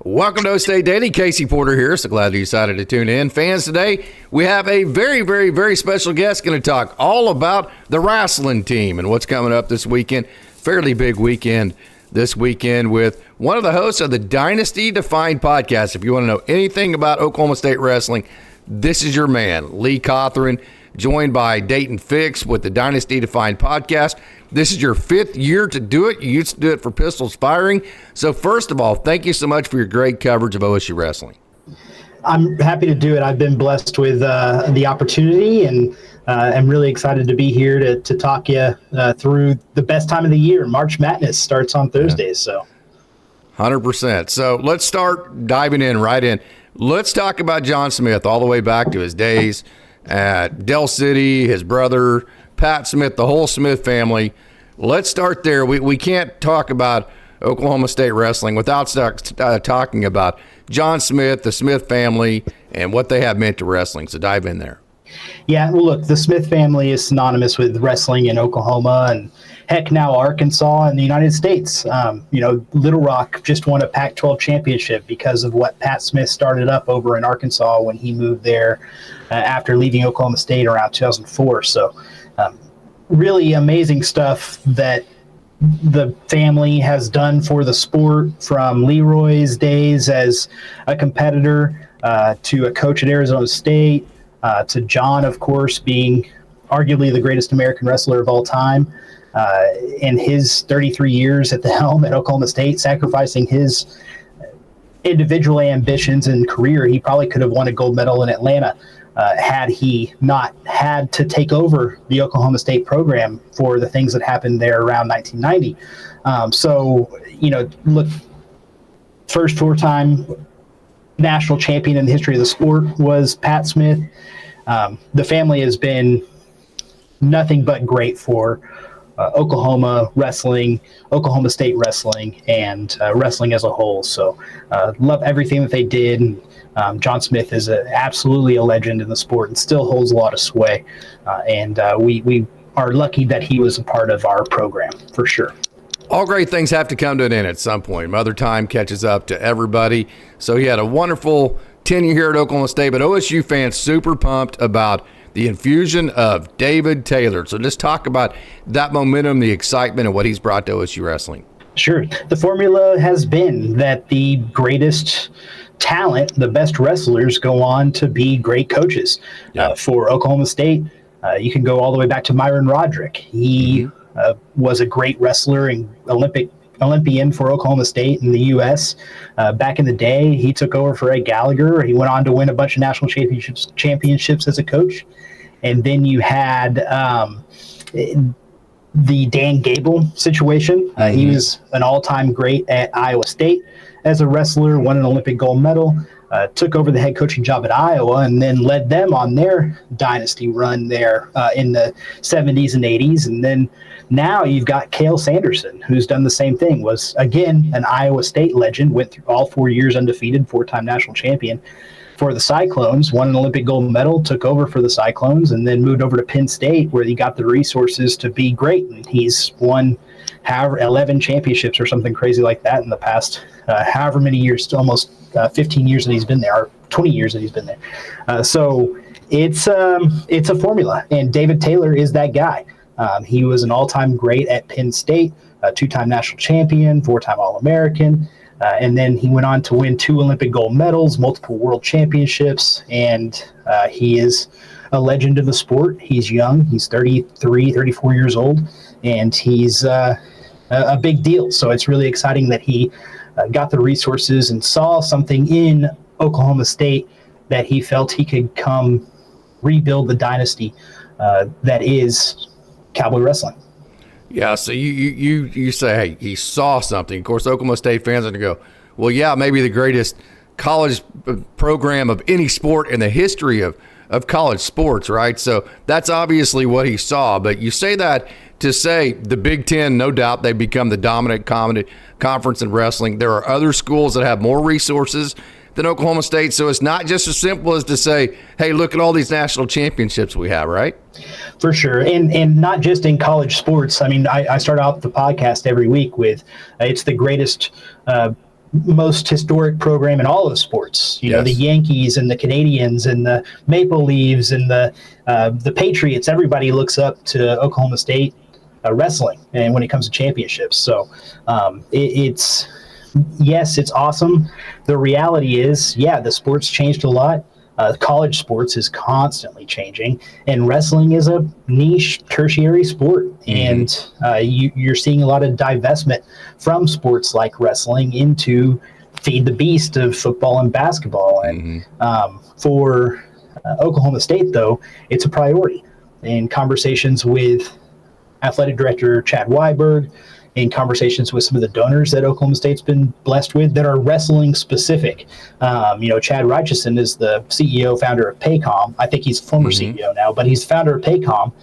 Welcome to OState Daily. Casey Porter here. So glad you decided to tune in. Fans, today we have a very, very, very special guest going to talk all about the wrestling team and what's coming up this weekend. Fairly big weekend this weekend with one of the hosts of the Dynasty Defined podcast. If you want to know anything about Oklahoma State wrestling, this is your man, Lee Cothran, joined by Dayton Fix with the Dynasty Defined podcast. This is your fifth year to do it. You used to do it for PistolsFiring. So first of all, thank you so much for your great coverage of OSU wrestling. I'm happy to do it. I've been blessed with the opportunity, and I'm really excited to be here to talk you through the best time of the year. March Madness starts on Thursdays. So 100%. So let's start diving right in. Let's talk about John Smith all the way back to his days at Del City, his brother, Pat Smith, the whole Smith family. Let's start there. We can't talk about Oklahoma State wrestling without talking about John Smith, the Smith family, and what they have meant to wrestling. So dive in there. Yeah, well, look, the Smith family is synonymous with wrestling in Oklahoma and, heck, now Arkansas and the United States. Little Rock just won a Pac-12 championship because of what Pat Smith started up over in Arkansas when he moved there after leaving Oklahoma State around 2004. So really amazing stuff that the family has done for the sport, from Leroy's days as a competitor to a coach at Arizona State, to John, of course, being arguably the greatest American wrestler of all time. In his 33 years at the helm at Oklahoma State, sacrificing his individual ambitions and career, he probably could have won a gold medal in Atlanta had he not had to take over the Oklahoma State program for the things that happened there around 1990. Look, first four-time national champion in the history of the sport was Pat Smith. The family has been nothing but great for Oklahoma wrestling, Oklahoma State wrestling, and wrestling as a whole. So love everything that they did. John Smith is absolutely a legend in the sport and still holds a lot of sway. We are lucky that he was a part of our program, for sure. All great things have to come to an end at some point. Mother Time catches up to everybody. So he had a wonderful tenure here at Oklahoma State, but OSU fans super pumped about the infusion of David Taylor. So just talk about that momentum, the excitement, and what he's brought to OSU wrestling. Sure. The formula has been that the greatest talent, the best wrestlers, go on to be great coaches. For Oklahoma State, you can go all the way back to Myron Roderick. He was a great wrestler and Olympian for Oklahoma State in the U.S. Back in the day, he took over for Ed Gallagher. He went on to win a bunch of national championships as a coach. And then you had the Dan Gable situation. He was an all-time great at Iowa State as a wrestler, won an Olympic gold medal, took over the head coaching job at Iowa, and then led them on their dynasty run there in the 70s and 80s. And then now you've got Cale Sanderson, who's done the same thing, was, again, an Iowa State legend, went through all 4 years undefeated, four-time national champion for the Cyclones, won an Olympic gold medal, took over for the Cyclones, and then moved over to Penn State, where he got the resources to be great. And he's won 11 championships or something crazy like that in the past however many years, almost 15 years that he's been there, or 20 years that he's been there. So it's a formula, and David Taylor is that guy. He was an all-time great at Penn State, a two-time national champion, four-time All-American, and then he went on to win 2 Olympic gold medals, multiple world championships, and he is a legend of the sport. He's young. He's 33, 34 years old, and he's a big deal. So it's really exciting that he got the resources and saw something in Oklahoma State that he felt he could come rebuild the dynasty that is cowboy wrestling. Yeah, so you say, hey, he saw something. Of course, Oklahoma State fans are going to go, well, yeah, maybe the greatest college program of any sport in the history of college sports, right? So that's obviously what he saw. But you say that to say the Big Ten, no doubt they've become the dominant conference in wrestling. There are other schools that have more resources than Oklahoma State. So it's not just as simple as to say, hey, look at all these national championships we have, right? For sure. And not just in college sports. I mean, I start out the podcast every week with it's the greatest most historic program in all of sports. You know, the Yankees and the Canadians and the Maple Leafs and the Patriots. Everybody looks up to Oklahoma State wrestling, and when it comes to championships. So it's awesome. The reality is, the sport's changed a lot. College sports is constantly changing, and wrestling is a niche tertiary sport. And you're seeing a lot of divestment from sports like wrestling into feed the beast of football and basketball. And for Oklahoma State, though, it's a priority. In conversations with athletic director Chad Weiberg, in conversations with some of the donors that Oklahoma State's been blessed with that are wrestling specific. Chad Reichison is the CEO, founder of Paycom. I think he's a former CEO now, but he's the founder of Paycom,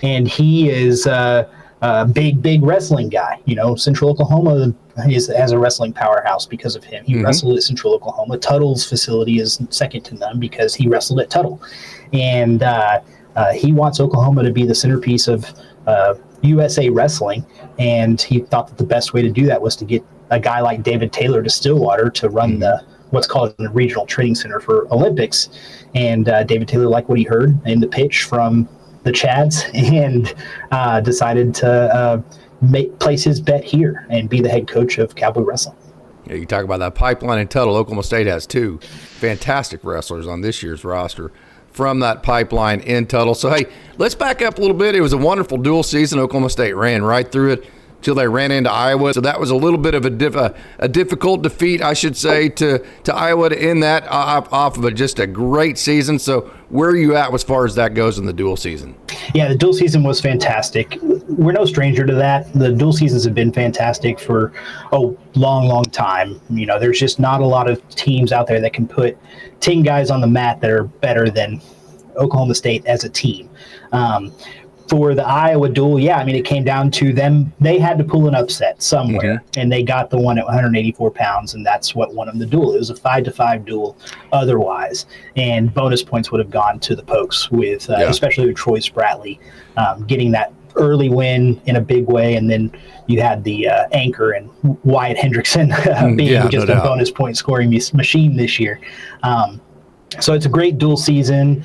and he is a big wrestling guy. You know, Central Oklahoma has a wrestling powerhouse because of him. He wrestled at Central Oklahoma. Tuttle's facility is second to none because he wrestled at Tuttle. And he wants Oklahoma to be the centerpiece of USA Wrestling, and he thought that the best way to do that was to get a guy like David Taylor to Stillwater to run what's called a regional training center for Olympics. And David Taylor liked what he heard in the pitch from the Chads and decided to place his bet here and be the head coach of Cowboy Wrestling. Yeah, you talk about that pipeline in Tuttle. Oklahoma State has two fantastic wrestlers on this year's roster from that pipeline in Tuttle. So, hey, let's back up a little bit. It was a wonderful dual season. Oklahoma State ran right through it until they ran into Iowa. So that was a little bit of a difficult defeat, I should say, to Iowa to end that off of just a great season. So where are you at as far as that goes in the dual season? Yeah, the dual season was fantastic. We're no stranger to that. The dual seasons have been fantastic for a long time. You know, there's just not a lot of teams out there that can put 10 guys on the mat that are better than Oklahoma State as a team. For the Iowa duel, it came down to them. They had to pull an upset somewhere, and they got the one at 184 pounds, and that's what won them the duel. It was a 5-5 duel otherwise, and bonus points would have gone to the Pokes, with especially with Troy Spratley getting that early win in a big way, and then you had the anchor and Wyatt Hendrickson being just a bonus point scoring machine this year. So it's a great dual season.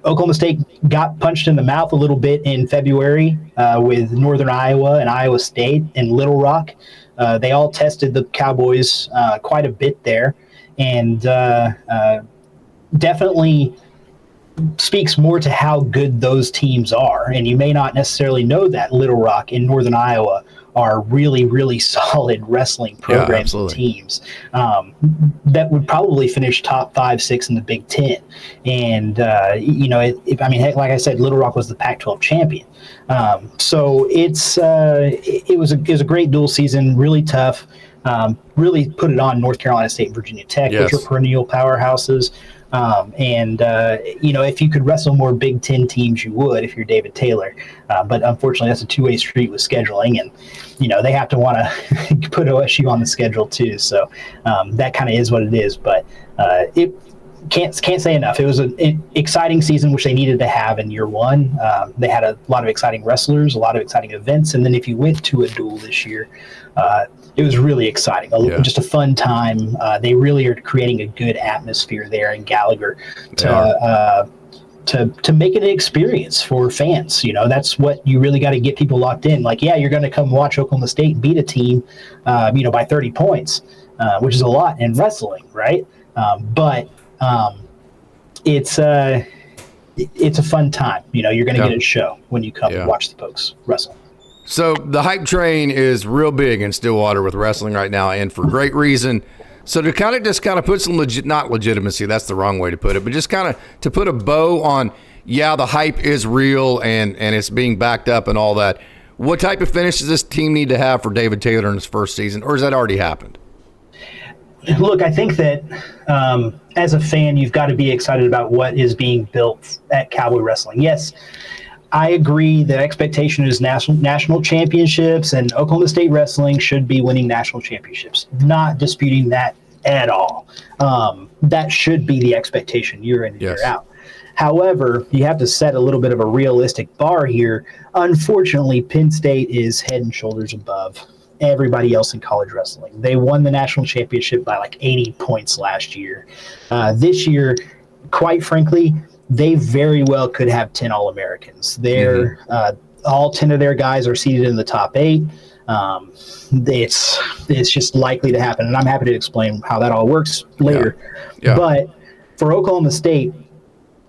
Oklahoma State got punched in the mouth a little bit in February with Northern Iowa and Iowa State and Little Rock. They all tested the Cowboys quite a bit there, and definitely speaks more to how good those teams are. And you may not necessarily know that Little Rock and Northern Iowa are really, really solid wrestling programs and teams that would probably finish top 5-6 in the Big Ten. And, like I said, Little Rock was the Pac-12 champion. So it was a great dual season, really tough, really put it on North Carolina State and Virginia Tech, which are perennial powerhouses. If you could wrestle more Big Ten teams, you would if you're David Taylor. But unfortunately, that's a two-way street with scheduling, and they have to want to put OSU on the schedule too. So that kind of is what it is. But it can't say enough. It was an exciting season, which they needed to have in year one. They had a lot of exciting wrestlers, a lot of exciting events, and then if you went to a duel this year, it was really exciting. Just a fun time. They really are creating a good atmosphere there in Gallagher to make it an experience for fans. That's what you really got to get people locked in. Like, you're going to come watch Oklahoma State beat a team, by 30 points, which is a lot in wrestling, right? But it's a fun time. You're going to get a show when you come and watch the Pokes wrestle. So the hype train is real big in Stillwater with wrestling right now, and for great reason. So to kind of put some not legitimacy, that's the wrong way to put it, but just kind of to put a bow on, the hype is real and it's being backed up and all that. What type of finish does this team need to have for David Taylor in his first season, or has that already happened? Look, I think that as a fan, you've got to be excited about what is being built at Cowboy Wrestling. Yes, I agree the expectation is national championships, and Oklahoma State Wrestling should be winning national championships. Not disputing that at all. That should be the expectation year in and year out. However, you have to set a little bit of a realistic bar here. Unfortunately, Penn State is head and shoulders above everybody else in college wrestling. They won the national championship by like 80 points last year. This year, quite frankly, they very well could have 10 All-Americans. They're all 10 of their guys are seated in the top 8. It's just likely to happen, and I'm happy to explain how that all works later. Yeah. But for Oklahoma State,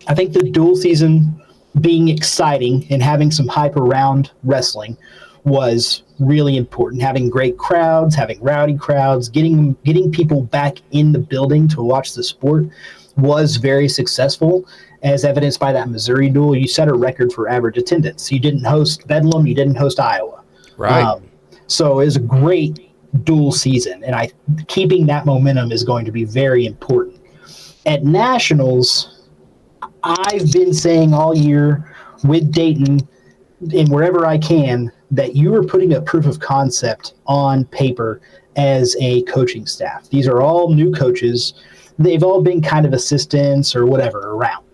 I think the dual season being exciting and having some hype around wrestling was really important. Having great crowds, having rowdy crowds, getting people back in the building to watch the sport was very successful, as evidenced by that Missouri duel. You set a record for average attendance. You didn't host Bedlam, you didn't host Iowa. Right. So it was a great dual season, and keeping that momentum is going to be very important. At Nationals, I've been saying all year with Dayton and wherever I can that you are putting a proof of concept on paper as a coaching staff. These are all new coaches. They've all been kind of assistants or whatever around.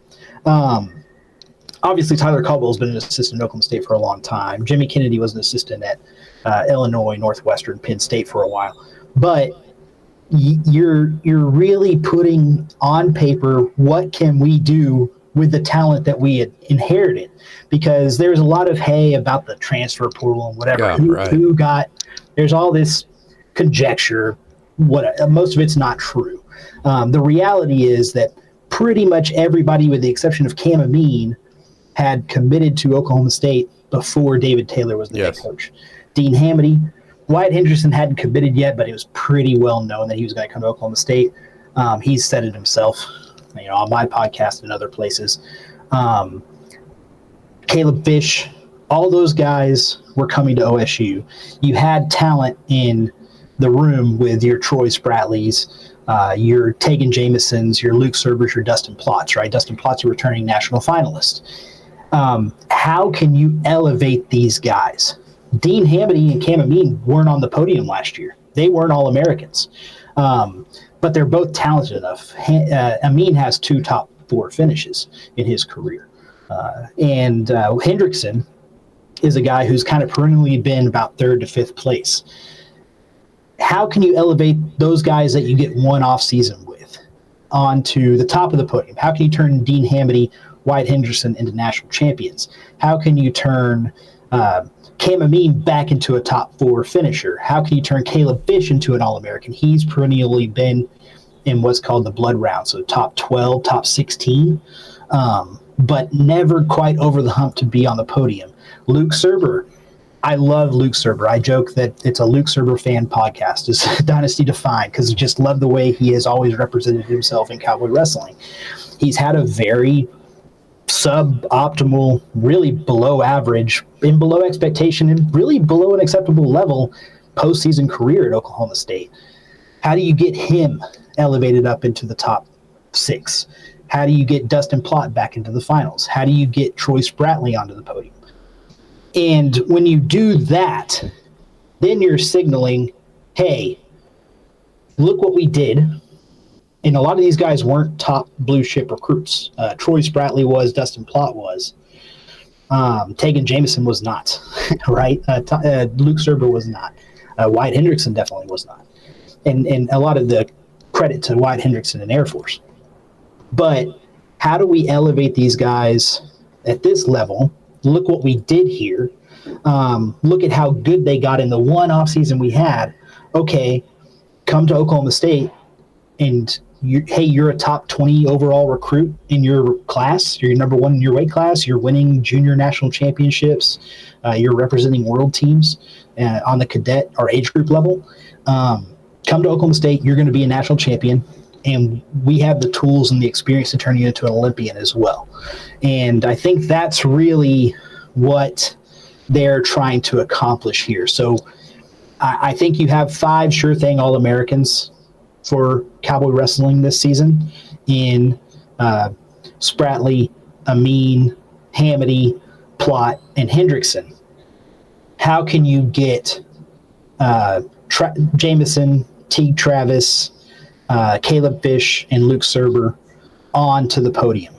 Obviously, Tyler Caldwell's been an assistant at Oklahoma State for a long time. Jimmy Kennedy was an assistant at Illinois, Northwestern, Penn State for a while. But you're really putting on paper what can we do with the talent that we had inherited, because there's a lot of hay about the transfer portal and whatever. Who got? There's all this conjecture. Most of it's not true. The reality is that pretty much everybody, with the exception of Cam Amin, had committed to Oklahoma State before David Taylor was the head coach. Dean Hamady, Wyatt Hendrickson hadn't committed yet, but it was pretty well known that he was going to come to Oklahoma State. He's said it himself, on my podcast and other places. Caleb Fish, all those guys were coming to OSU. You had talent in the room with your Troy Spratlys, your Tegan Jamesons, your Luke Serbers, your Dustin Plotz, right? Dustin Plotz, a returning national finalist. How can you elevate these guys? Dean Hamady and Cam Amin weren't on the podium last year. They weren't All-Americans. But they're both talented enough. Amin has 2 top 4 finishes in his career. And Hendrickson is a guy who's kind of perennially been about 3rd to 5th place. How can you elevate those guys that you get one off season with onto the top of the podium? How can you turn Dean Hamady, Wyatt Hendrickson into national champions? How can you turn Cam Amin back into a top 4 finisher? How can you turn Caleb Fish into an All-American? He's perennially been in what's called the blood round, so top 12, top 16, but never quite over the hump to be on the podium. Luke Serber. I love Luke Serber. I joke that it's a Luke Serber fan podcast, is Dynasty defined, because I just love the way he has always represented himself in cowboy wrestling. He's had a very suboptimal, really below average, and below expectation, and really below an acceptable level postseason career at Oklahoma State. How do you get him elevated up into the top 6? How do you get Dustin Plott back into the finals? How do you get Troy Spratley onto the podium? And when you do that, then you're signaling, hey, look what we did. And a lot of these guys weren't top blue chip recruits. Troy Spratley was, Dustin Plott was. Tegan Jameson was not, right? Luke Serber was not. Wyatt Hendrickson definitely was not. And a lot of the credit to Wyatt Hendrickson and Air Force. But how do we elevate these guys at this level? Look what we did here. Look at how good they got in the one offseason we had. Okay, come to Oklahoma State, and you're a top 20 overall recruit in your class. You're number 1 in your weight class. You're winning junior national championships. You're representing world teams on the cadet or age group level. Come to Oklahoma State. You're going to be a national champion. And we have the tools and the experience to turn you into an Olympian as well. And I think that's really what they're trying to accomplish here. So I think you have 5 sure thing All-Americans for cowboy wrestling this season in Spratley, Amin, Hamady, Plott, and Hendrickson. How can you get Jameson, Teague Travis, Caleb Fish, and Luke Serber onto the podium?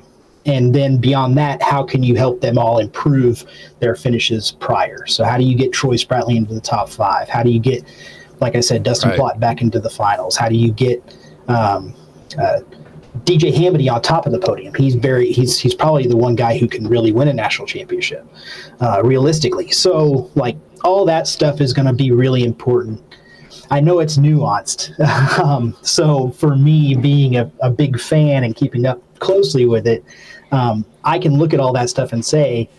And then beyond that, how can you help them all improve their finishes prior? So how do you get Troy Spratley into the top 5? How do you get, like I said, Dustin Plott back into the finals? How do you get DJ Hamady on top of the podium? He's probably the one guy who can really win a national championship, realistically. So like all that stuff is going to be really important. I know it's nuanced. So for me, being a big fan and keeping up closely with it, I can look at all that stuff and say,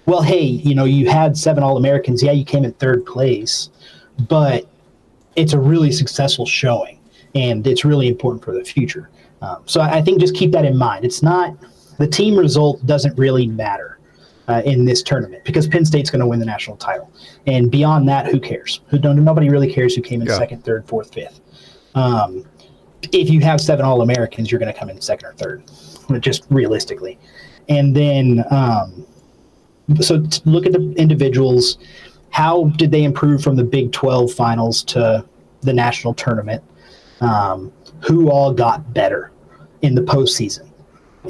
well, hey, you had 7 All-Americans. Yeah, you came in 3rd place, but it's a really successful showing, and it's really important for the future. So I think just keep that in mind. It's not the team result doesn't really matter in this tournament because Penn State's going to win the national title, and beyond that, who cares? Nobody really cares who came in 2nd, 3rd, 4th, 5th. If you have 7 All-Americans, you're going to come in 2nd or 3rd, just realistically. And then, so look at the individuals. How did they improve from the Big 12 finals to the national tournament? Who all got better in the postseason?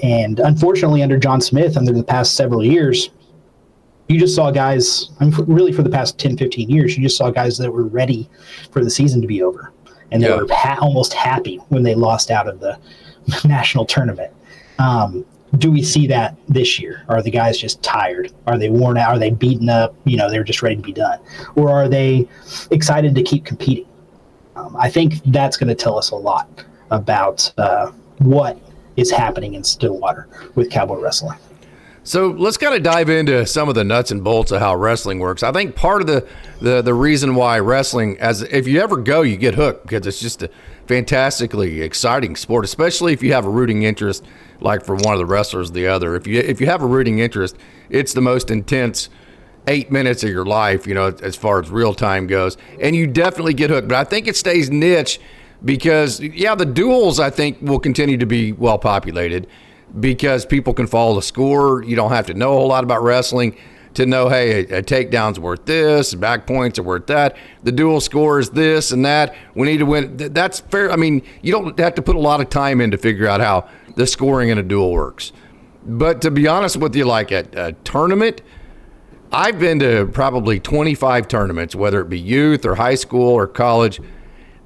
And unfortunately, under John Smith, under the past several years, you just saw guys, really for the past 10, 15 years, you just saw guys that were ready for the season to be over. And they were almost happy when they lost out of the national tournament. Do we see that this year? Are the guys just tired? Are they worn out? Are they beaten up? They're just ready to be done. Or are they excited to keep competing? I think that's going to tell us a lot about what is happening in Stillwater with cowboy wrestling. So let's kind of dive into some of the nuts and bolts of how wrestling works. I think part of the reason why wrestling, if you ever go, you get hooked because it's just a fantastically exciting sport, especially if you have a rooting interest, like for one of the wrestlers or the other. If you have a rooting interest, it's the most intense 8 minutes of your life, as far as real time goes, and you definitely get hooked. But I think it stays niche because, the duels, I think, will continue to be well populated because people can follow the score. You don't have to know a whole lot about wrestling to know, hey, a takedown's worth this, back points are worth that, the dual score is this and that. We need to win. That's fair. I mean, you don't have to put a lot of time in to figure out how the scoring in a duel works. But to be honest with you, like at a tournament, I've been to probably 25 tournaments, whether it be youth or high school or college.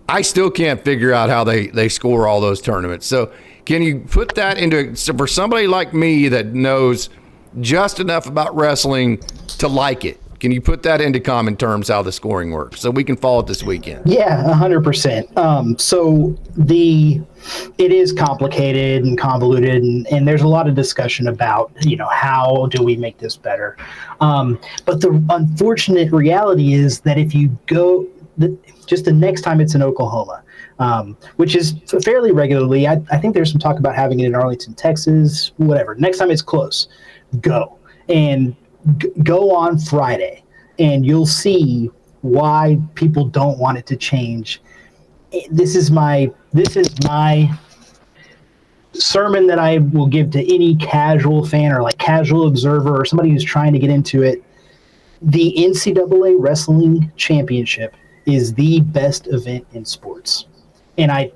I still can't figure out how they score all those tournaments. So can you put that for somebody like me that knows just enough about wrestling to like it, can you put that into common terms how the scoring works so we can follow it this weekend? Yeah, 100%. So it is complicated and convoluted, and there's a lot of discussion about, how do we make this better? But the unfortunate reality is that if you go just the next time it's in Oklahoma, which is fairly regularly, I think there's some talk about having it in Arlington, Texas, whatever. Next time it's close, go. And go on Friday, and you'll see why people don't want it to change. This is my sermon that I will give to any casual fan or like casual observer or somebody who's trying to get into it. The NCAA Wrestling Championship is the best event in sports. And I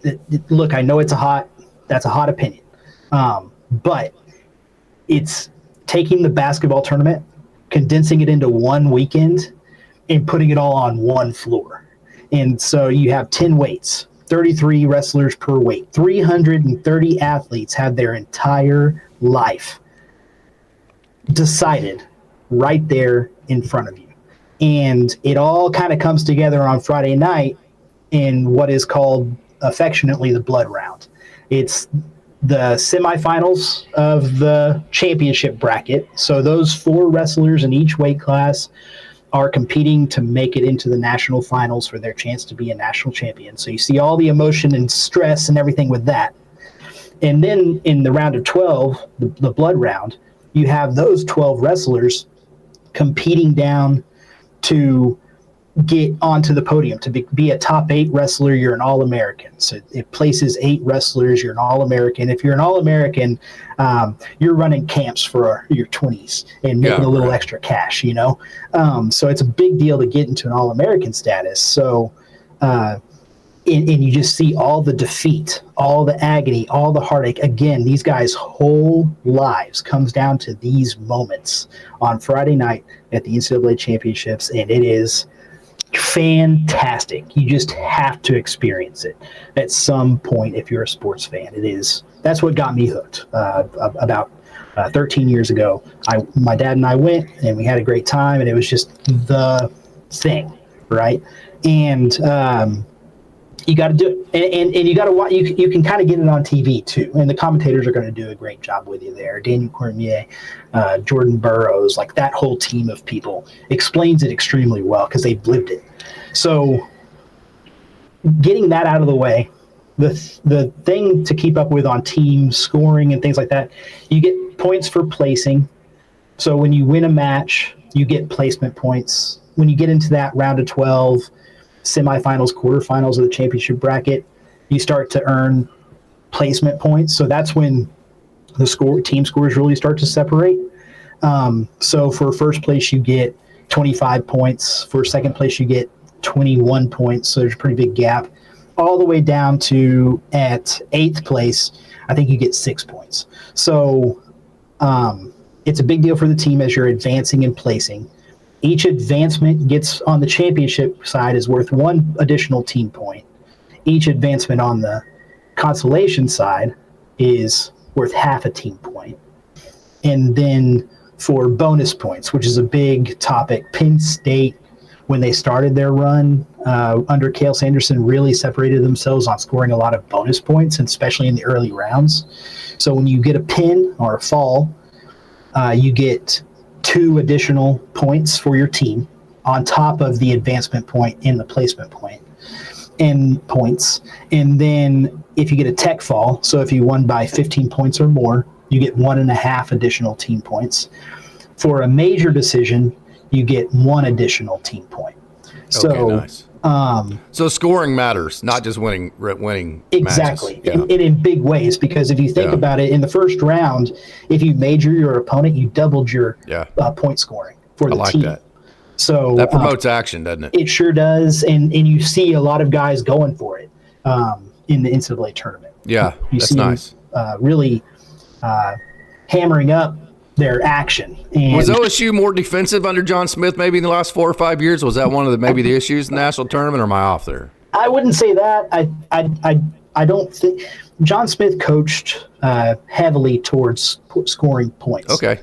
know that's a hot opinion. But it's taking the basketball tournament, condensing it into one weekend, and putting it all on one floor. And so you have 10 weights, 33 wrestlers per weight, 330 athletes have their entire life decided right there in front of you. And it all kind of comes together on Friday night in what is called affectionately the blood round. It's the semifinals of the championship bracket. So those 4 wrestlers in each weight class are competing to make it into the national finals for their chance to be a national champion. So you see all the emotion and stress and everything with that. And then in the round of 12, the blood round, you have those 12 wrestlers competing down to get onto the podium. To be a top 8 wrestler, you're an All-American. So it places 8 wrestlers, you're an All-American. If you're an All-American, you're running camps for your 20s and making a little extra cash, So it's a big deal to get into an All-American status. So and you just see all the defeat, all the agony, all the heartache. Again, these guys' whole lives comes down to these moments on Friday night at the NCAA championships, and it is fantastic. You just have to experience it at some point if you're a sports fan. That's what got me hooked. About 13 years ago, my dad and I went, and we had a great time, and it was just the thing, right? And you got to do it, and you got to watch. You can kind of get it on TV too, and the commentators are going to do a great job with you there. Daniel Cormier, Jordan Burroughs, like that whole team of people explains it extremely well because they've lived it. So, getting that out of the way, the thing to keep up with on team scoring and things like that, you get points for placing. So when you win a match, you get placement points. When you get into that round of 12. Semifinals, quarterfinals of the championship bracket, you start to earn placement points. So that's when the team scores really start to separate. So for first place, you get 25 points. For second place, you get 21 points. So there's a pretty big gap. All the way down to at 8th place, I think you get 6 points. So it's a big deal for the team as you're advancing and placing. Each advancement gets on the championship side is worth 1 additional team point. Each advancement on the consolation side is worth half a team point. And then for bonus points, which is a big topic, Penn State, when they started their run under Cale Sanderson, really separated themselves on scoring a lot of bonus points, and especially in the early rounds. So when you get a pin or a fall, you get 2 additional points for your team on top of the advancement point and the placement point and points. And then if you get a tech fall, so if you won by 15 points or more, you get 1.5 additional team points. For a major decision, you get 1 additional team point. So, nice. So scoring matters, not just winning exactly, matches. Yeah. And in big ways, because if you think about it, in the first round, if you major your opponent, you doubled your point scoring for the team. That. So that promotes action, doesn't it? It sure does, and you see a lot of guys going for it in the NCAA tournament. Yeah, that's nice. Really hammering up their action. And was OSU more defensive under John Smith maybe in the last 4 or 5 years? Was that one of the issues in the national tournament, or am I off there? I wouldn't say that. I don't think John Smith coached heavily towards scoring points. Okay.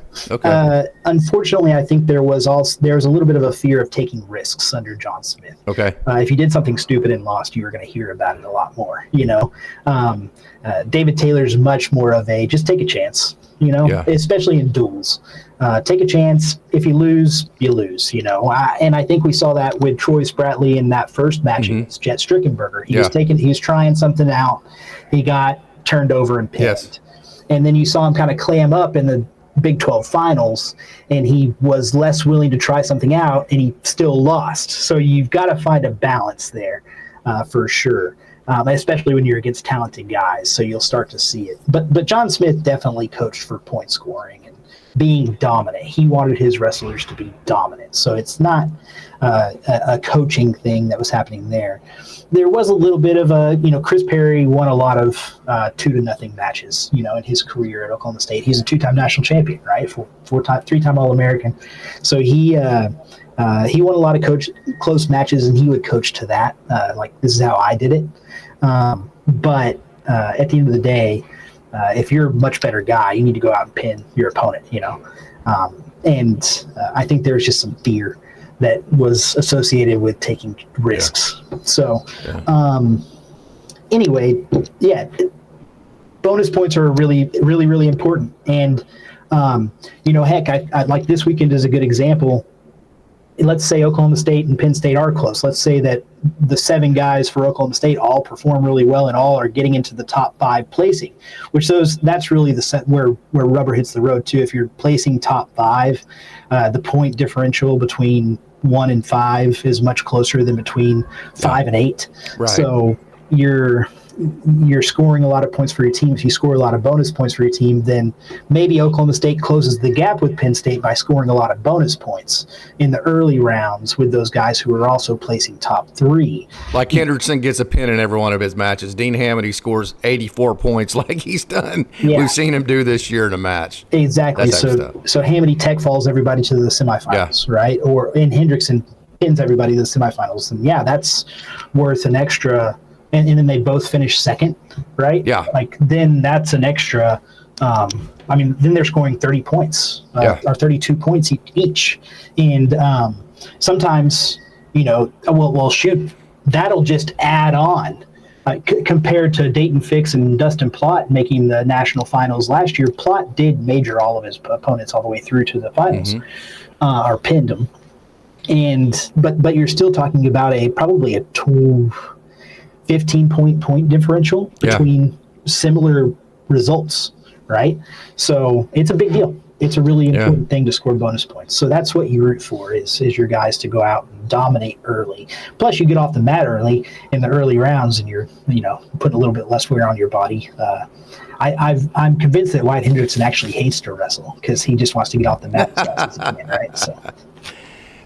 Unfortunately, I think there was a little bit of a fear of taking risks under John Smith. Okay. If you did something stupid and lost, you were going to hear about it a lot more. You know, David Taylor's much more of a just take a chance. You know, especially in duels. Take a chance. If you lose, you lose, you know. And I think we saw that with Troy Spratley in that first match against Jet Strickenberger. He was trying something out. He got turned over and pinned. Yes. And then you saw him kind of clam up in the Big 12 finals, and he was less willing to try something out, and he still lost. So you've got to find a balance there for sure. Especially when you're against talented guys, so you'll start to see it. But John Smith definitely coached for point scoring and being dominant. He wanted his wrestlers to be dominant, so it's not a coaching thing that was happening there. There was a little bit of Chris Perry won a lot of 2-0 matches, you know, in his career at Oklahoma State. He's a 2-time national champion, right? 3-time All-American. So he won a lot of close matches, and he would coach to that. Like, this is how I did it. But at the end of the day, if you're a much better guy, you need to go out and pin your opponent, you know. And I think there's just some fear that was associated with taking risks. Yeah. So anyway, bonus points are really, really, really important. And, heck, I like this weekend is a good example. Let's say Oklahoma State and Penn State are close. Let's say that the 7 guys for Oklahoma State all perform really well and all are getting into the top 5 placing, which that's really the set where rubber hits the road too. If you're placing top 5, the point differential between 1 and 5 is much closer than between 5 and 8. Right. So you're you're scoring a lot of points for your team, if you score a lot of bonus points for your team, then maybe Oklahoma State closes the gap with Penn State by scoring a lot of bonus points in the early rounds with those guys who are also placing top 3. Like Hendrickson gets a pin in every one of his matches. Dean Hamady scores 84 points like he's done. Yeah. We've seen him do this year in a match. Exactly. So Hamady tech falls everybody to the semifinals, right? And Hendrickson pins everybody to the semifinals. And that's worth an extra. And then they both finish second, right? Yeah. Like, then that's an extra. Then they're scoring 30 points or 32 points each. And sometimes, shoot, that'll just add on. Compared to Dayton Fix and Dustin Plott making the national finals last year, Plott did major all of his opponents all the way through to the finals, or pinned them. But you're still talking about probably a 15 point differential between similar results, right? So it's a big deal. It's a really important thing to score bonus points. So that's what you root for is your guys to go out and dominate early. Plus you get off the mat early in the early rounds and you're, putting a little bit less wear on your body. I'm convinced that Wyatt Hendrickson actually hates to wrestle because he just wants to get off the mat as fast as he can, right?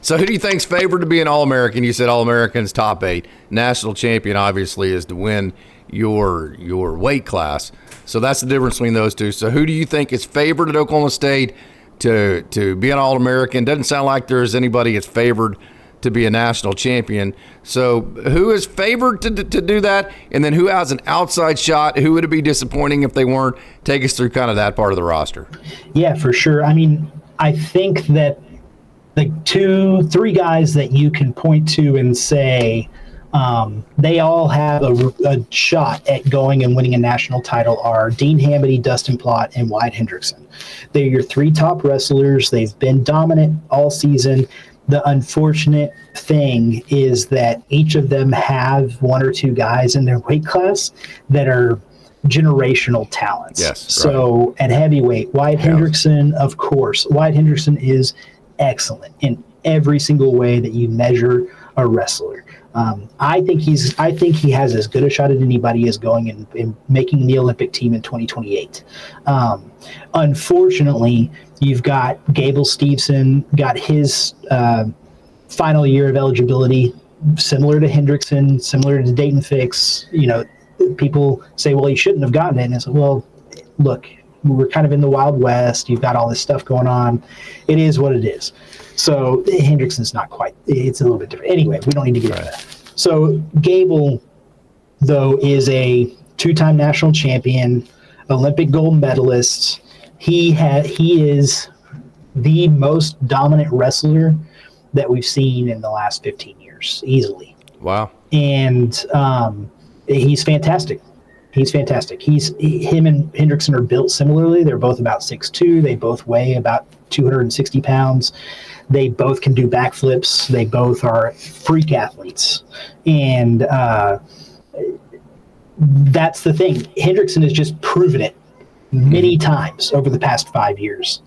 So who do you think's favored to be an All-American? You said All-American's top 8. National champion, obviously, is to win your weight class. So that's the difference between those two. So who do you think is favored at Oklahoma State to be an All-American? Doesn't sound like there's anybody that's favored to be a national champion. So who is favored to do that? And then who has an outside shot? Who would it be disappointing if they weren't? Take us through kind of that part of the roster. Yeah, for sure. I think that the 2-3 guys that you can point to and say they all have a shot at going and winning a national title are Dean Hamady, Dustin Plott, and Wyatt Hendrickson. They're your 3 top wrestlers. They've been dominant all season. The unfortunate thing is that each of them have 1 or 2 guys in their weight class that are generational talents. Yes. So at heavyweight, Wyatt Hendrickson, of course. Wyatt Hendrickson is excellent in every single way that you measure a wrestler. I think he has as good a shot at anybody as going and making the Olympic team in 2028. Unfortunately, you've got Gable Steveson, got his final year of eligibility, similar to Hendrickson, similar to Dayton Fix. People say, well, he shouldn't have gotten it. And it's like, well, look, we're kind of in the Wild West. You've got all this stuff going on. It is what it is. So Hendrickson's not quite. It's a little bit different. Anyway, we don't need to get into that. So Gable, though, is a 2-time national champion, Olympic gold medalist. He is the most dominant wrestler that we've seen in the last 15 years, easily. Wow. And he's fantastic. He's fantastic. Him and Hendrickson are built similarly. They're both about 6'2". They both weigh about 260 pounds. They both can do backflips. They both are freak athletes. And that's the thing. Hendrickson has just proven it many times over the past 5 years.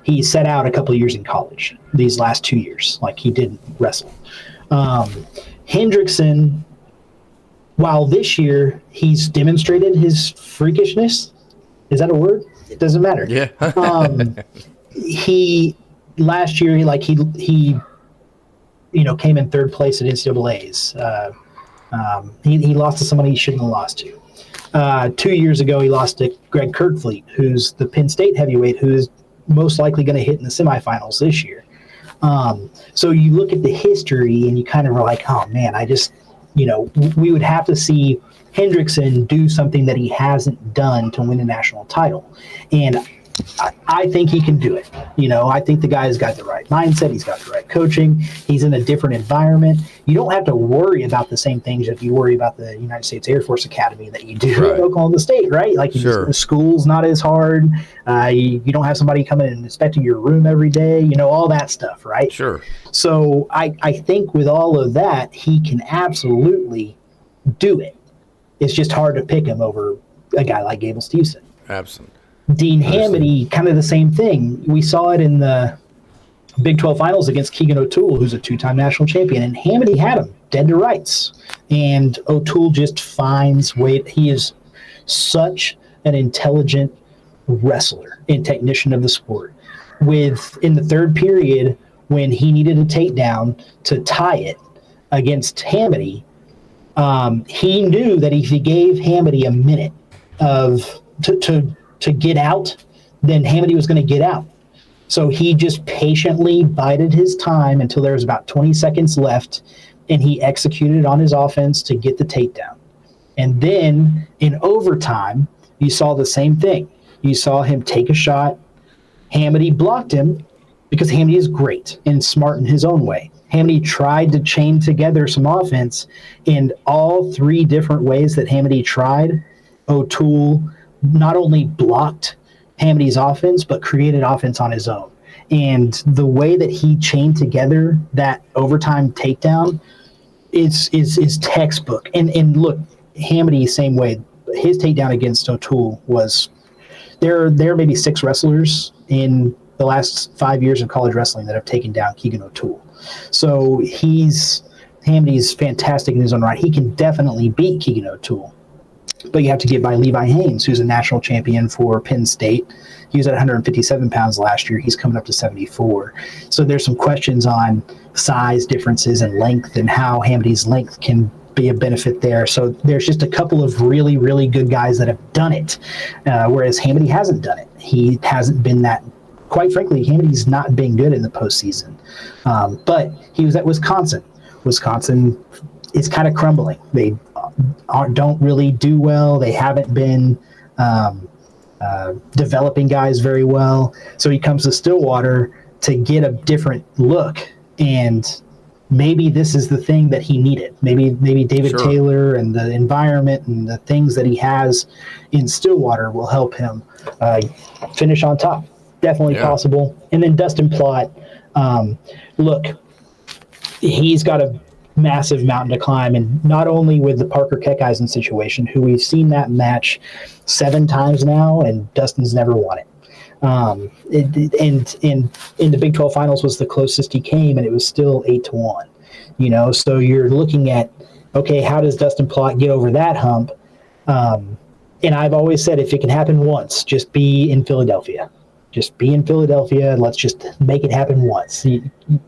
He set out a couple of years in college, these last 2 years, like he didn't wrestle. Hendrickson, while this year he's demonstrated his freakishness, is that a word? It doesn't matter. Yeah. Last year he came in 3rd place at NCAA's. He lost to somebody he shouldn't have lost to. 2 years ago he lost to Greg Kirkfleet, who's the Penn State heavyweight, who is most likely going to hit in the semifinals this year. So you look at the history and you kind of are like, oh man, we would have to see Hendrickson do something that he hasn't done to win a national title. And I think he can do it. I think the guy's got the right mindset. He's got the right coaching. He's in a different environment. You don't have to worry about the same things that you worry about the United States Air Force Academy that you do at Oklahoma State, right? Like the school's not as hard. You don't have somebody coming and inspecting your room every day, all that stuff, right? Sure. So I think with all of that, he can absolutely do it. It's just hard to pick him over a guy like Gable Steveson. Absolutely. Dean Hamady, kind of the same thing. We saw it in the Big 12 finals against Keegan O'Toole, who's a two-time national champion, and Hamady had him dead to rights. And O'Toole just finds way. He is such an intelligent wrestler and technician of the sport. In the third period, when he needed a takedown to tie it against Hamady, he knew that if he gave Hamady a minute to get out, then Hamady was going to get out. So he just patiently bided his time until there was about 20 seconds left, and he executed on his offense to get the takedown. And then in overtime, you saw the same thing. You saw him take a shot. Hamady blocked him because Hamady is great and smart in his own way. Hamady tried to chain together some offense, and all three different ways that Hamady tried, O'Toole not only blocked Hamady's offense, but created offense on his own. And the way that he chained together that overtime takedown is textbook. And look, Hamady, same way. His takedown against O'Toole was there are maybe 6 wrestlers in the last 5 years of college wrestling that have taken down Keegan O'Toole. So Hamady's fantastic in his own right. He can definitely beat Keegan O'Toole. But you have to get by Levi Haynes, who's a national champion for Penn State. He was at 157 pounds last year. He's coming up to 74. So there's some questions on size differences and length and how Hamady's length can be a benefit there. So there's just a couple of really, really good guys that have done it, whereas Hamady hasn't done it. He hasn't been that. Quite frankly, Hamady's not been good in the postseason. But he was at Wisconsin. Wisconsin is kind of crumbling. They don't really do well. They haven't been developing guys very well. So he comes to Stillwater to get a different look, and maybe this is the thing that he needed. Maybe David Taylor and the environment and the things that he has in Stillwater will help him finish on top. Definitely possible. And then Dustin Plott, look, he's got a massive mountain to climb, and not only with the Parker Keckeisen situation, who we've seen that match 7 times now, and Dustin's never won it. And in the Big 12 finals was the closest he came, and it was still 8-1. So you're looking at, okay, how does Dustin Plott get over that hump? And I've always said, if it can happen once, just be in Philadelphia. Just be in Philadelphia. Let's just make it happen once,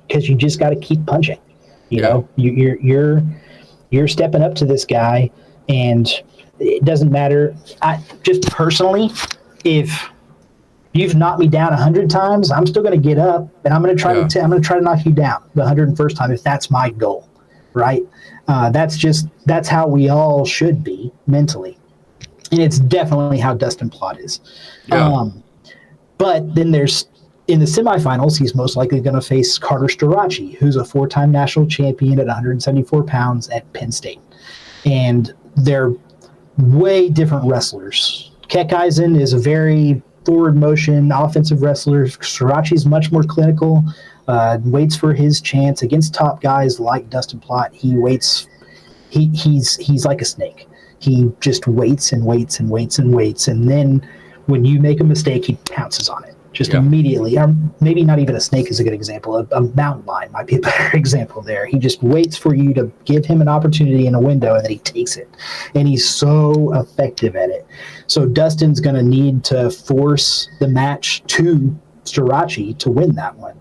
because you just got to keep punching. You know, you're stepping up to this guy, and it doesn't matter. Just personally, if you've knocked me down 100 times, I'm still going to get up, and I'm going to try to knock you down the 101st time if that's my goal, right? That's how we all should be mentally, and it's definitely how Dustin Plott is. Yeah. But then in the semifinals, he's most likely going to face Carter Starachi, who's a 4-time national champion at 174 pounds at Penn State. And they're way different wrestlers. Keckeisen is a very forward motion offensive wrestler. Starachi's much more clinical, waits for his chance against top guys like Dustin Plott. He waits. He's like a snake. He just waits and waits and waits and waits. And then when you make a mistake, he pounces on it. Just immediately. Or maybe not even a snake is a good example. A mountain lion might be a better example there. He just waits for you to give him an opportunity in a window, and then he takes it. And he's so effective at it. So Dustin's going to need to force the match to Starachi to win that one.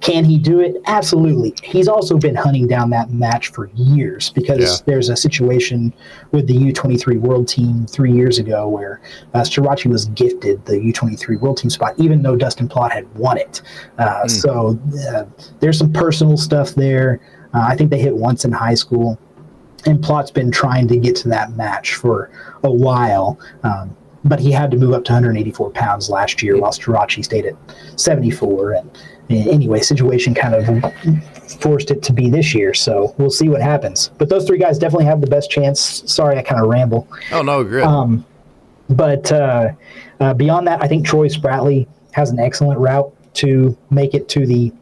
Can he do it? Absolutely. He's also been hunting down that match for years, because there's a situation with the U23 World Team 3 years ago where Starachi was gifted the U23 World Team spot, even though Dustin Plott had won it. So there's some personal stuff there. I think they hit once in high school, and Plott's been trying to get to that match for a while. But he had to move up to 184 pounds last year while Starachi stayed at 74. And anyway, situation kind of forced it to be this year. So we'll see what happens. But those 3 guys definitely have the best chance. Sorry, I kind of ramble. Oh, no, great. But beyond that, I think Troy Spratley has an excellent route to make it to the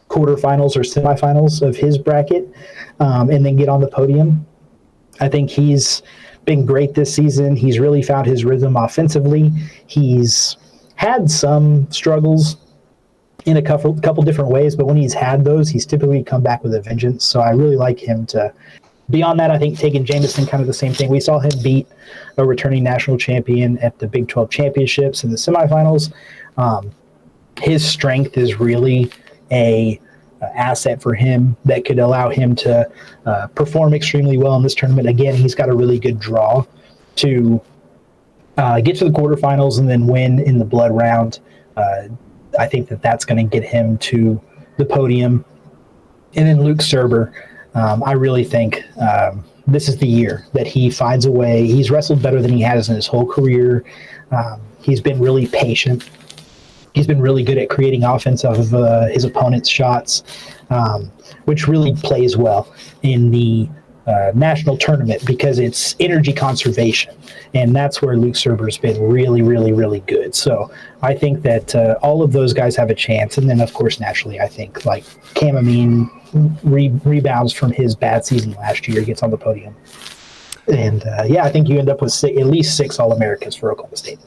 quarterfinals or semifinals of his bracket, and then get on the podium. I think he's been great this season. He's really found his rhythm offensively. He's had some struggles in a couple different ways, but when he's had those, he's typically come back with a vengeance. So I really like him to. Beyond that, I think taking Jameson, kind of the same thing. We saw him beat a returning national champion at the Big 12 championships in the semifinals. His strength is really a asset for him that could allow him to perform extremely well in this tournament. Again, he's got a really good draw to get to the quarterfinals and then win in the blood round. I think that's going to get him to the podium. And then Luke Serber, I really think this is the year that he finds a way. He's wrestled better than he has in his whole career. He's been really patient. He's been really good at creating offense off of his opponent's shots, which really plays well in the national tournament because it's energy conservation. And that's where Luke Serber's been really, really, really good. So I think that all of those guys have a chance. And then, of course, naturally, I think like Cam Amin rebounds from his bad season last year, gets on the podium. And, I think you end up with at least 6 All-Americans for Oklahoma State.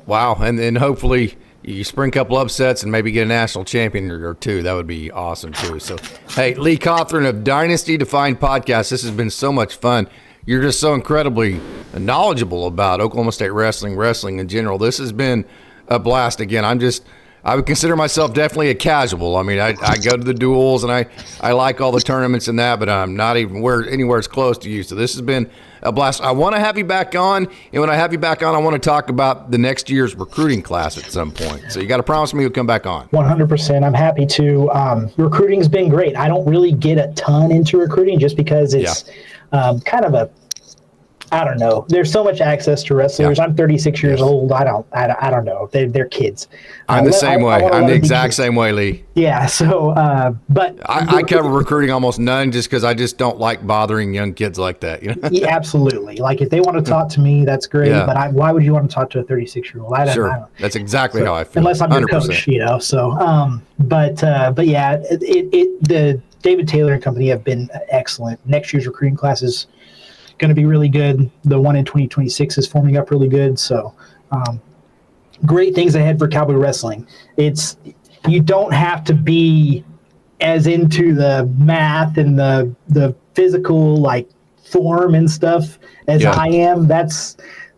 Wow. And then hopefully you spring a couple upsets and maybe get a national champion or two. That would be awesome, too. So, hey, Lee Cothran of Dynasty Defined Podcast, this has been so much fun. You're just so incredibly knowledgeable about Oklahoma State wrestling in general. This has been a blast. Again, I would consider myself definitely a casual. I mean, I go to the duels and I like all the tournaments and that, but I'm not even anywhere as close to you. So this has been a blast. I want to have you back on, and when I have you back on, I want to talk about the next year's recruiting class at some point. So you got to promise me you'll come back on. 100%. I'm happy to. Recruiting's been great. I don't really get a ton into recruiting just because it's kind of I don't know. There's so much access to wrestlers. Yeah. I'm 36 years old. I don't know. They're kids. I'm the same way. I'm the exact same way, Lee. Yeah. So, but I cover recruiting almost none just because I just don't like bothering young kids like that. You know? Yeah, absolutely. Like if they want to talk to me, that's great. Yeah. But why would you want to talk to a 36-year-old? I don't. That's exactly how I feel. Unless I'm your 100%. Coach, you know. So, but yeah, the David Taylor and company have been excellent. Next year's recruiting class is going to be really good. The one in 2026 is forming up really good. So great things ahead for Cowboy Wrestling. You don't have to be as into the math and the physical like form and stuff as I am. I'm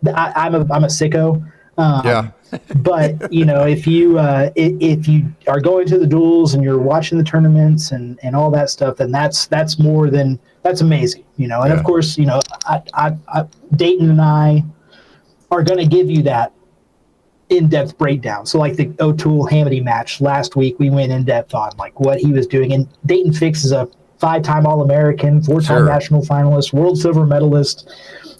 a sicko. But you know, if you are going to the duels and you're watching the tournaments and all that stuff, then that's amazing, you know. And of course, you know, Dayton and I are going to give you that in-depth breakdown. So like the O'Toole-Hamity match last week, we went in-depth on like what he was doing. And Dayton Fix is a 5-time All-American, 4-time national finalist, world silver medalist,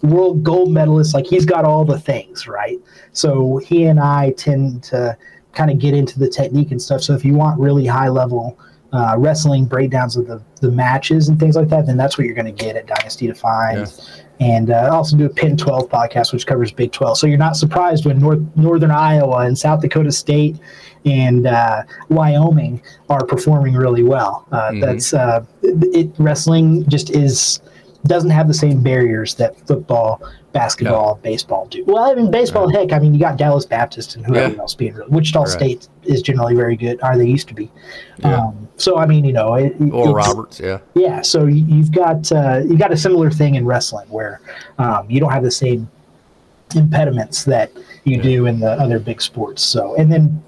world gold medalist. Like he's got all the things, right? So he and I tend to kind of get into the technique and stuff. So if you want really high-level wrestling breakdowns of the matches and things like that, then that's what you're going to get at Dynasty Defined. And I also do a Pin 12 podcast, which covers Big 12. So you're not surprised when Northern Iowa and South Dakota State and Wyoming are performing really well. Wrestling just doesn't have the same barriers that football, basketball, baseball do. Well, I mean, baseball, heck, I mean, you got Dallas Baptist and whoever else being really. Wichita State is generally very good, or they used to be. So, I mean, you know. Or Roberts, Yeah, so you've got a similar thing in wrestling where you don't have the same impediments that you do in the other big sports. So, and then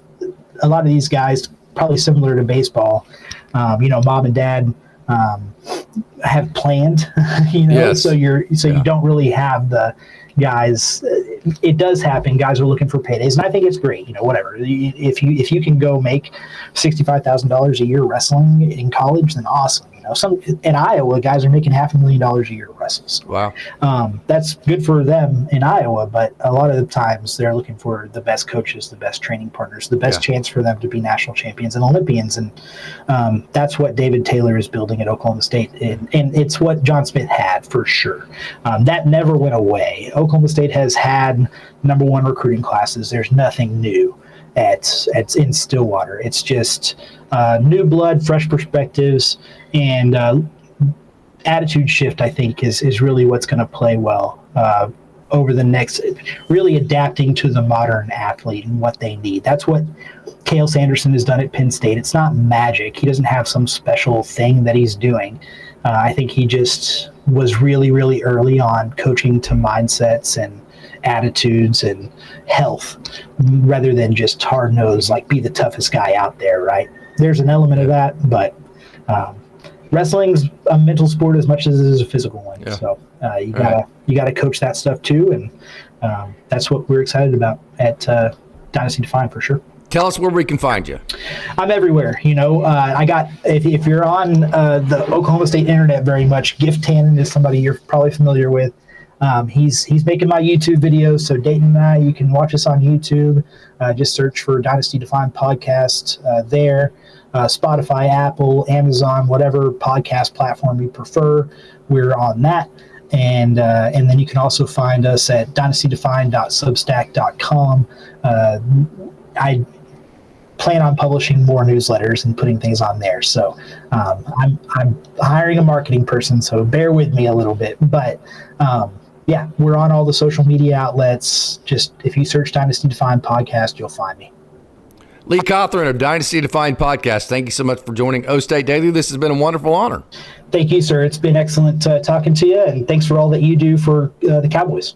a lot of these guys, probably similar to baseball, you know, mom and dad have planned, you know, so you don't really have the guys. It does happen. Guys are looking for paydays, and I think it's great. You know, whatever. If you can go make $65,000 a year wrestling in college, then awesome. You know, some in Iowa, guys are making $500,000 a year wrestling. Wow, that's good for them in Iowa. But a lot of the times, they're looking for the best coaches, the best training partners, the best chance for them to be national champions and Olympians. And that's what David Taylor is building at Oklahoma State, and it's what John Smith had for sure. That never went away. Oklahoma State has had #1 recruiting classes. There's nothing new in Stillwater. It's just new blood, fresh perspectives, and attitude shift. I think is really what's going to play well over the next, really adapting to the modern athlete and what they need. That's what Cale Sanderson has done at Penn State. It's not magic. He doesn't have some special thing that he's doing. I think he just was really, really early on coaching to mindsets and attitudes and health rather than just hard-nosed, like be the toughest guy out there, right? There's an element of that, but wrestling's a mental sport as much as it is a physical one. Yeah. So you gotta coach that stuff too, and that's what we're excited about at Dynasty Define for sure. Tell us where we can find you. I'm everywhere. I got, if you're on the Oklahoma State internet very much, Gift Tannen is somebody you're probably familiar with. He's making my YouTube videos. So Dayton and I, you can watch us on YouTube. Just search for Dynasty Define podcast there. Spotify, Apple, Amazon, whatever podcast platform you prefer, we're on that. And then you can also find us at dynastydefine.substack.com. I plan on publishing more newsletters and putting things on there. So I'm hiring a marketing person, so bear with me a little bit. But yeah, we're on all the social media outlets. Just if you search Dynasty Define podcast, you'll find me. Lee Cothran of Dynasty Define podcast, thank you so much for joining OState Daily. This has been a wonderful honor. Thank you, sir. It's been excellent talking to you, and thanks for all that you do for the Cowboys.